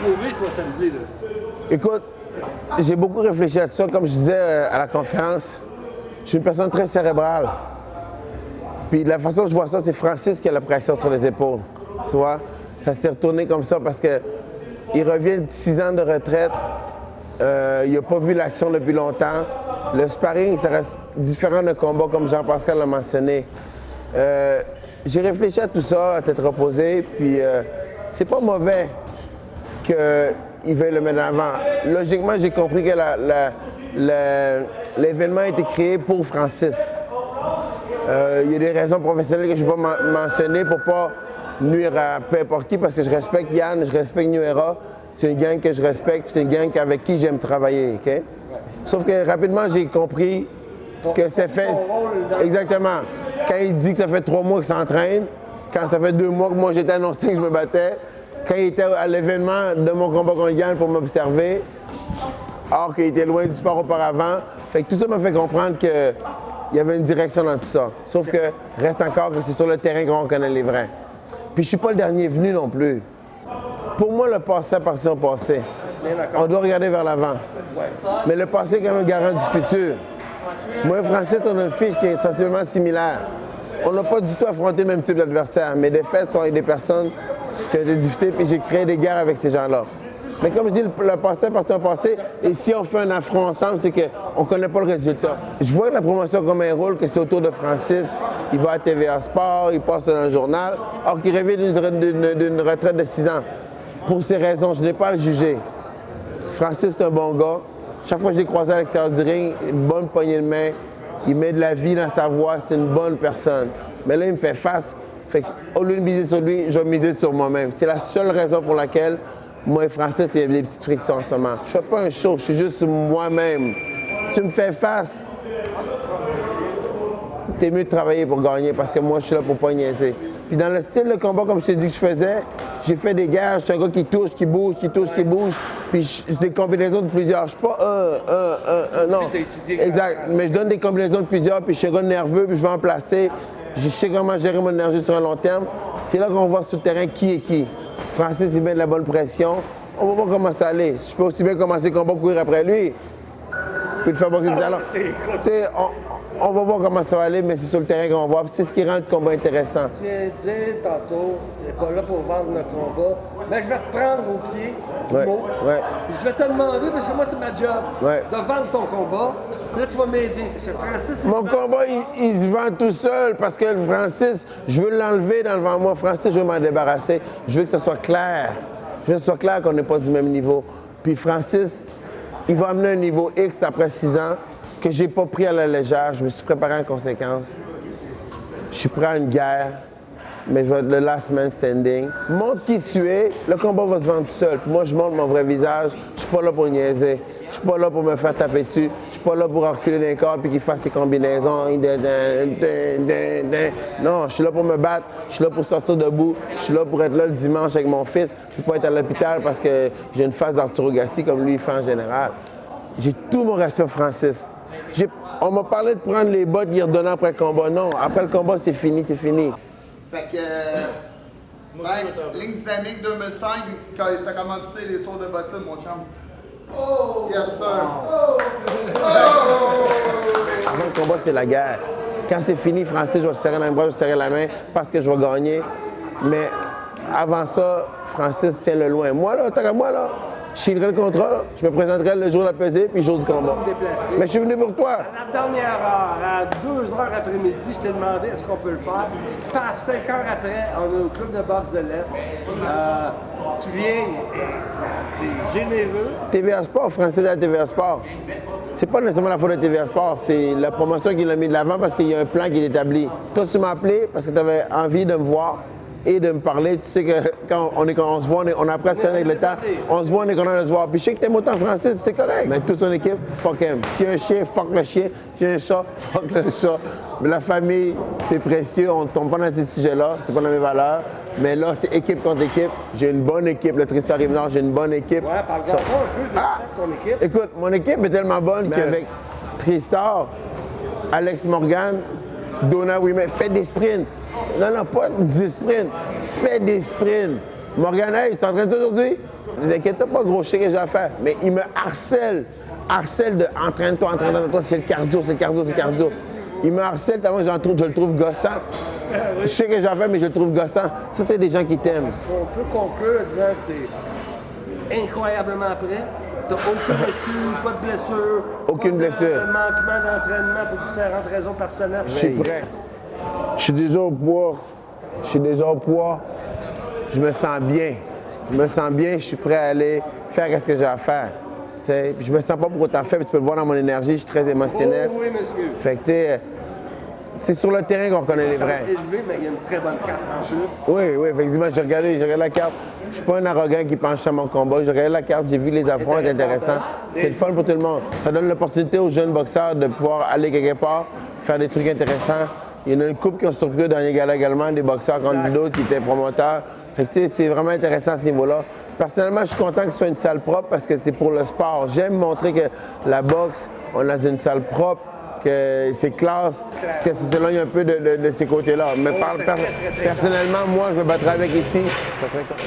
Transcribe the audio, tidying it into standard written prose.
prouver, toi, samedi, là? Écoute, j'ai beaucoup réfléchi à ça. Comme je disais à la conférence, je suis une personne très cérébrale. Puis de la façon dont je vois ça, c'est Francis qui a la pression sur les épaules. Tu vois? Ça s'est retourné comme ça parce que il revient de 6 ans de retraite. Il n'a pas vu l'action depuis longtemps. Le sparring, ça reste différent d'un combat, comme Jean-Pascal l'a mentionné. J'ai réfléchi à tout ça, à tête reposée, puis c'est pas mauvais qu'il veuille le mettre en avant. Logiquement, j'ai compris que l'événement a été créé pour Francis. Il y a des raisons professionnelles que je ne vais pas mentionner pour ne pas nuire à peu importe qui, parce que je respecte Yann, je respecte New Era. C'est une gang que je respecte, puis c'est une gang avec qui j'aime travailler. Okay? Sauf que rapidement, j'ai compris que c'était fait. Exactement. Quand il dit que ça fait 3 mois qu'il s'entraîne, quand ça fait 2 mois que moi j'étais annoncé que je me battais, quand il était à l'événement de mon combat contre Yann pour m'observer, alors qu'il était loin du sport auparavant, fait que tout ça m'a fait comprendre qu'il y avait une direction dans tout ça. Sauf que reste encore que c'est sur le terrain qu'on reconnaît les vrais. Puis je suis pas le dernier venu non plus. Pour moi, le passé appartient au passé. On doit regarder vers l'avant. Mais le passé est quand même garant du futur. Moi et Francis, on a une fiche qui est sensiblement similaire. On n'a pas du tout affronté le même type d'adversaire. Mes défaites sont avec des personnes qui ont été difficiles et j'ai créé des guerres avec ces gens-là. Mais comme je dis, le passé appartient au passé. Et si on fait un affront ensemble, c'est qu'on ne connaît pas le résultat. Je vois que la promotion comme un rôle, que c'est autour de Francis. Il va à TVA Sport, il passe dans le journal, or qu'il revient d'une retraite de 6 ans. Pour ces raisons, je n'ai pas à le juger. Francis, c'est un bon gars. Chaque fois que je l'ai croisé à l'extérieur du ring, une bonne poignée de main. Il met de la vie dans sa voix, c'est une bonne personne. Mais là, il me fait face. Fait qu'au lieu de miser sur lui, je vais miser sur moi-même. C'est la seule raison pour laquelle moi et Francis, il y a des petites frictions en ce moment. Je fais pas un show, je suis juste moi-même. Tu me fais face. T'es mieux de travailler pour gagner parce que moi, je suis là pour pas niaiser. Puis dans le style de combat, comme je t'ai dit que je faisais, j'ai fait des guerres. Je suis un gars qui touche, qui bouge, qui touche, qui bouge. Puis j'ai des combinaisons de plusieurs. Je suis pas non. Exact. Mais je donne des combinaisons de plusieurs, puis je suis un gars nerveux, puis je vais en placer. Je sais comment gérer mon énergie sur un long terme. C'est là qu'on voit sur le terrain qui est qui. Francis, il met de la bonne pression. On va voir comment ça allait. Je peux aussi bien commencer le combat, courir après lui. Puis le fabriquer du talent. On va voir comment ça va aller, mais c'est sur le terrain qu'on va voir. C'est ce qui rend le combat intéressant. Tu viens de dire tantôt, tu n'es pas là pour vendre le combat, mais je vais te prendre au pied du mot. Puis je vais te demander, parce que moi, c'est ma job, de vendre ton combat. Là, tu vas m'aider. Parce que Francis, mon combat, il se vend tout seul parce que Francis, je veux l'enlever dans devant moi. Francis, je veux m'en débarrasser. Je veux que ce soit clair. Je veux que ce soit clair qu'on n'est pas du même niveau. Puis Francis, il va amener un niveau X après 6 ans que j'ai pas pris à la légère. Je me suis préparé en conséquence. Je suis prêt à une guerre, mais je vais être le last man standing. Montre qui tu es, le combat va se vendre tout seul. Puis moi, je montre mon vrai visage. Je suis pas là pour niaiser. Je suis pas là pour me faire taper dessus. Je suis pas là pour reculer d'un corps puis qu'il fasse ses combinaisons. Non, je suis là pour me battre. Je suis là pour sortir debout. Je suis là pour être là le dimanche avec mon fils. Je peux pas être à l'hôpital parce que j'ai une phase d'Arturo Gassi comme lui il fait en général. J'ai tout mon respect pour Francis. On m'a parlé de prendre les bottes et y redonner après le combat. Non, après le combat, c'est fini, c'est fini. Fait que, Ligne Dynamique 2005, quand t'as commencé les tours de bottine, mon chum. Oh! Yes, sir! Oh! Avant le combat, c'est la guerre. Quand c'est fini, Francis, je vais le serrer dans les bras, je vais le serrer la main parce que je vais gagner. Mais avant ça, Francis tient le loin. Moi, là, tant qu'à moi, là, je signerai le contrat, là. Je me présenterai le jour de la pesée puis le jour du combat. Mais je suis venu pour toi. À la dernière heure, à 2 heures après-midi, je t'ai demandé est-ce qu'on peut le faire. Paf, 5 heures après, on est au club de boxe de l'Est. Tu viens, t'es généreux. TVA Sport, Francis à TVA Sport. C'est pas nécessairement la faute de TVA Sport, c'est la promotion qui l'a mis de l'avant parce qu'il y a un plan qui est établi. Toi, tu m'as appelé parce que tu avais envie de me voir et de me parler. Tu sais que quand on se voit, on a presque avec le temps, on se voit, on est content de se voir. Puis je sais que t'aimes autant Francis, c'est correct. Mais toute son équipe, fuck him. S'il y a un chien, fuck le chien. S'il y a un chat, fuck le chat. Mais la famille, c'est précieux, on ne tombe pas dans ces sujets-là, c'est pas dans mes valeurs. Mais là, c'est équipe contre équipe. J'ai une bonne équipe, le Tristan Rive-Nord, j'ai une bonne équipe. Ouais, parle-moi un peu de ton équipe. Écoute, mon équipe est tellement bonne qu'avec Tristar, Alex Morgan, Donna Wimet, fais des sprints. Non, pas 10 sprints, fais des sprints. Morgan, hey, tu t'entraînes aujourd'hui? Ne vous inquiétez pas, gros, je sais que j'ai à faire. Mais il me harcèle de entraîne-toi, c'est le cardio, c'est le cardio, c'est le cardio. Il me harcèle tellement que je le trouve gossant. Je sais que j'ai à faire, mais je le trouve gossant. Ça, c'est des gens qui t'aiment. On peut conclure en disant que tu es incroyablement prêt. Tu n'as aucune excuse, pas de blessure. Aucune blessure. Pas de manquement d'entraînement pour différentes raisons personnelles. Je suis prêt. Je suis déjà au poids. Je me sens bien. Je suis prêt à aller faire ce que j'ai à faire. T'sais, je me sens pas pour autant faible, tu peux le voir dans mon énergie, je suis très émotionnel. Oh, oui, monsieur. Fait que, tu sais, c'est sur le terrain qu'on reconnaît les vrais. Élevé, mais il y a une très bonne carte en plus. Oui, effectivement, j'ai regardé la carte. Je suis pas un arrogant qui penche à mon combat. J'ai regardé la carte, j'ai vu les affronts, c'est intéressant. C'est le fun pour tout le monde. Ça donne l'opportunité aux jeunes boxeurs de pouvoir aller quelque part, faire des trucs intéressants. Il y en a une couple qui ont surpris au dernier gala également, des boxeurs contre d'autres qui étaient promoteurs. Fait que, tu sais, c'est vraiment intéressant à ce niveau-là. Personnellement, je suis content que ce soit une salle propre parce que c'est pour le sport. J'aime montrer que la boxe, on a une salle propre, que c'est classe, ça s'éloigne un peu de ces côtés-là. Mais personnellement, moi, je me battrais avec ici, ça serait comme...